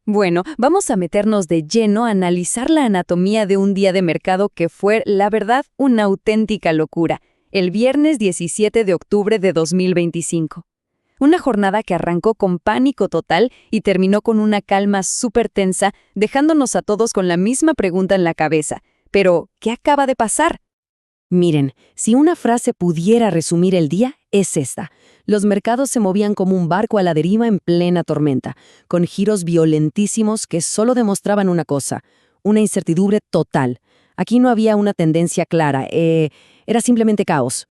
Bueno, vamos a meternos de lleno a analizar la anatomía de un día de mercado que fue, la verdad, una auténtica locura. El viernes 17 de octubre de 2025. Una jornada que arrancó con pánico total y terminó con una calma súper tensa, dejándonos a todos con la misma pregunta en la cabeza. Pero, ¿qué acaba de pasar? Miren, si una frase pudiera resumir el día, es esta. Los mercados se movían como un barco a la deriva en plena tormenta, con giros violentísimos que solo demostraban una cosa, una incertidumbre total. Aquí no había una tendencia clara, era simplemente caos.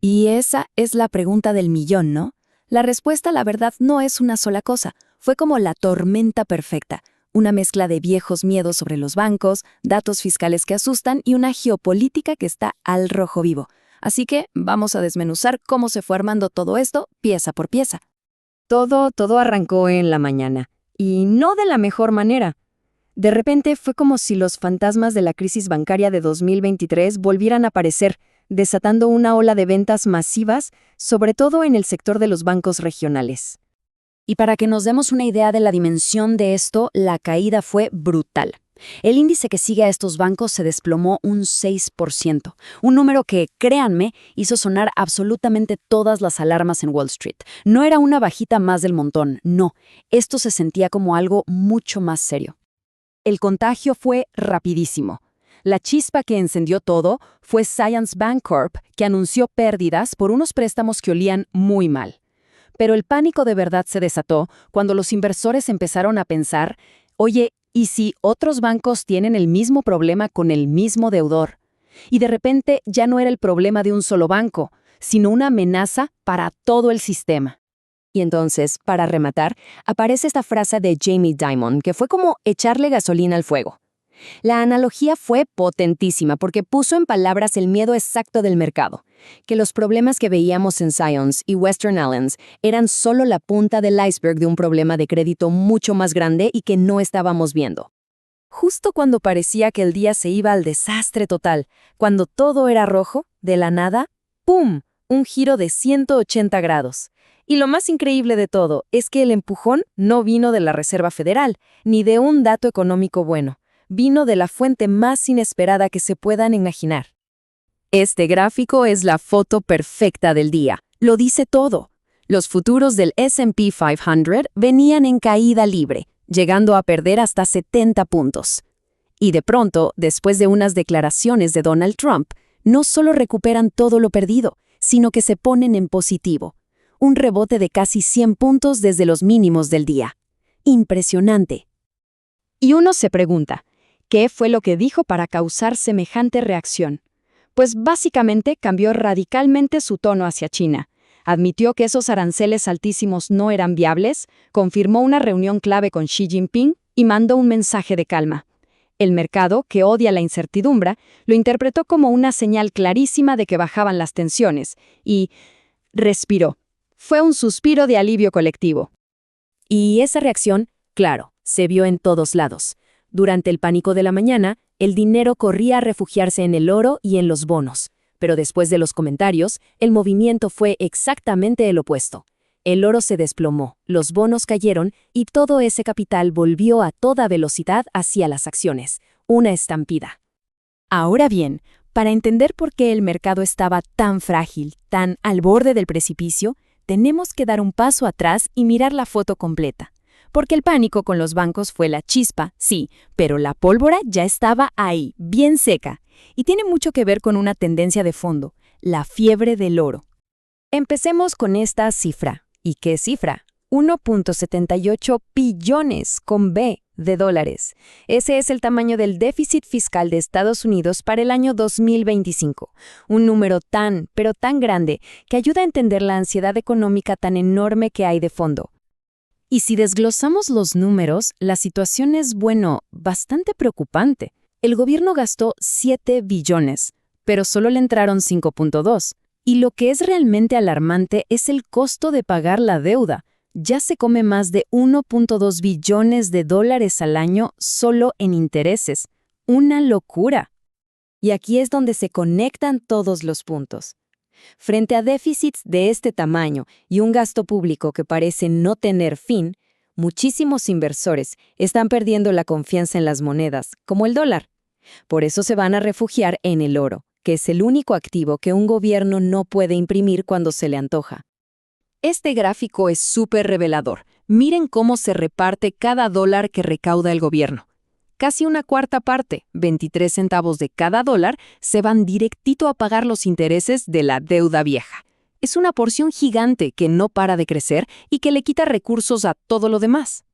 Y esa es la pregunta del millón, ¿no? La respuesta, la verdad, no es una sola cosa. Fue como la tormenta perfecta. Una mezcla de viejos miedos sobre los bancos, datos fiscales que asustan y una geopolítica que está al rojo vivo. Así que vamos a desmenuzar cómo se fue armando todo esto pieza por pieza. Todo arrancó en la mañana, y no de la mejor manera. De repente fue como si los fantasmas de la crisis bancaria de 2023 volvieran a aparecer, desatando una ola de ventas masivas, sobre todo en el sector de los bancos regionales. Y para que nos demos una idea de la dimensión de esto, la caída fue brutal. El índice que sigue a estos bancos se desplomó un 6%, un número que, créanme, hizo sonar absolutamente todas las alarmas en Wall Street. No era una bajita más del montón, no. Esto se sentía como algo mucho más serio. El contagio fue rapidísimo. La chispa que encendió todo fue Zions Bancorp, que anunció pérdidas por unos préstamos que olían muy mal. Pero el pánico de verdad se desató cuando los inversores empezaron a pensar, oye, ¿y si otros bancos tienen el mismo problema con el mismo deudor? Y de repente ya no era el problema de un solo banco, sino una amenaza para todo el sistema. Y entonces, para rematar, aparece esta frase de Jamie Dimon, que fue como echarle gasolina al fuego. La analogía fue potentísima porque puso en palabras el miedo exacto del mercado, que los problemas que veíamos en Zions y Western Alliance eran solo la punta del iceberg de un problema de crédito mucho más grande y que no estábamos viendo. Justo cuando parecía que el día se iba al desastre total, cuando todo era rojo, de la nada, ¡pum!, un giro de 180 grados. Y lo más increíble de todo es que el empujón no vino de la Reserva Federal, ni de un dato económico bueno. Vino de la fuente más inesperada que se puedan imaginar. Este gráfico es la foto perfecta del día. Lo dice todo. Los futuros del S&P 500 venían en caída libre, llegando a perder hasta 70 puntos. Y de pronto, después de unas declaraciones de Donald Trump, no solo recuperan todo lo perdido, sino que se ponen en positivo. Un rebote de casi 100 puntos desde los mínimos del día. Impresionante. Y uno se pregunta, ¿qué fue lo que dijo para causar semejante reacción? Pues básicamente cambió radicalmente su tono hacia China. Admitió que esos aranceles altísimos no eran viables, confirmó una reunión clave con Xi Jinping y mandó un mensaje de calma. El mercado, que odia la incertidumbre, lo interpretó como una señal clarísima de que bajaban las tensiones y respiró. Fue un suspiro de alivio colectivo. Y esa reacción, claro, se vio en todos lados. Durante el pánico de la mañana, el dinero corría a refugiarse en el oro y en los bonos. Pero después de los comentarios, el movimiento fue exactamente el opuesto. El oro se desplomó, los bonos cayeron y todo ese capital volvió a toda velocidad hacia las acciones. Una estampida. Ahora bien, para entender por qué el mercado estaba tan frágil, tan al borde del precipicio, tenemos que dar un paso atrás y mirar la foto completa. Porque el pánico con los bancos fue la chispa, sí, pero la pólvora ya estaba ahí, bien seca, y tiene mucho que ver con una tendencia de fondo, la fiebre del oro. Empecemos con esta cifra. ¿Y qué cifra? 1.78 billones con B de dólares. Ese es el tamaño del déficit fiscal de Estados Unidos para el año 2025. Un número tan, pero tan grande que ayuda a entender la ansiedad económica tan enorme que hay de fondo. Y si desglosamos los números, la situación es, bueno, bastante preocupante. El gobierno gastó 7 billones, pero solo le entraron 5.2. Y lo que es realmente alarmante es el costo de pagar la deuda. Ya se come más de 1.2 billones de dólares al año solo en intereses. ¡Una locura! Y aquí es donde se conectan todos los puntos. Frente a déficits de este tamaño y un gasto público que parece no tener fin, Muchísimos inversores están perdiendo la confianza en las monedas, como el dólar. Por eso se van a refugiar en el oro, que es el único activo que un gobierno no puede imprimir cuando se le antoja. Este gráfico es súper revelador. Miren cómo se reparte cada dólar que recauda el gobierno. Casi una cuarta parte, 23 centavos de cada dólar, se van directito a pagar los intereses de la deuda vieja. Es una porción gigante que no para de crecer y que le quita recursos a todo lo demás.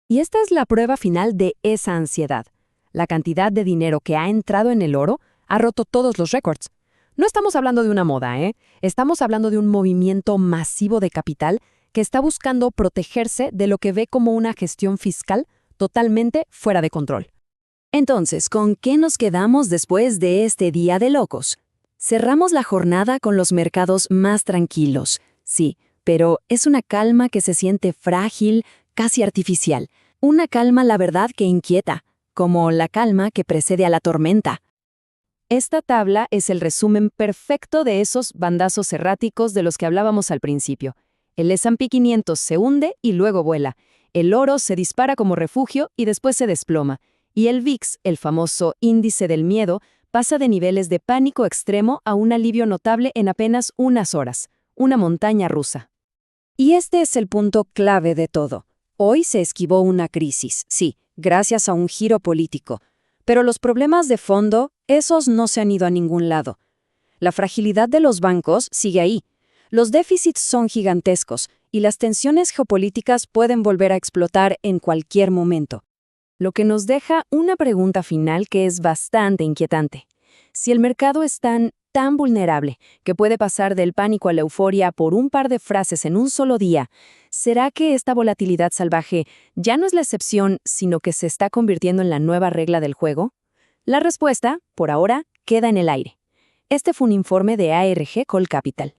Y esta es la prueba final de esa ansiedad. La cantidad de dinero que ha entrado en el oro ha roto todos los récords. No estamos hablando de una moda, ¿eh? Estamos hablando de un movimiento masivo de capital que está buscando protegerse de lo que ve como una gestión fiscal totalmente fuera de control. Entonces, ¿con qué nos quedamos después de este día de locos? Cerramos la jornada con los mercados más tranquilos, sí, pero es una calma que se siente frágil, casi artificial. Una calma, la verdad, que inquieta, como la calma que precede a la tormenta. Esta tabla es el resumen perfecto de esos bandazos erráticos de los que hablábamos al principio. El S&P 500 se hunde y luego vuela. El oro se dispara como refugio y después se desploma. Y el VIX, el famoso índice del miedo, pasa de niveles de pánico extremo a un alivio notable en apenas unas horas. Una montaña rusa. Y este es el punto clave de todo. Hoy se esquivó una crisis, sí, gracias a un giro político. Pero los problemas de fondo, esos no se han ido a ningún lado. La fragilidad de los bancos sigue ahí. Los déficits son gigantescos y las tensiones geopolíticas pueden volver a explotar en cualquier momento. Lo que nos deja una pregunta final que es bastante inquietante. Si el mercado es tan vulnerable que puede pasar del pánico a la euforia por un par de frases en un solo día, ¿será que esta volatilidad salvaje ya no es la excepción, sino que se está convirtiendo en la nueva regla del juego? La respuesta, por ahora, queda en el aire. Este fue un informe de ARG Call Capital.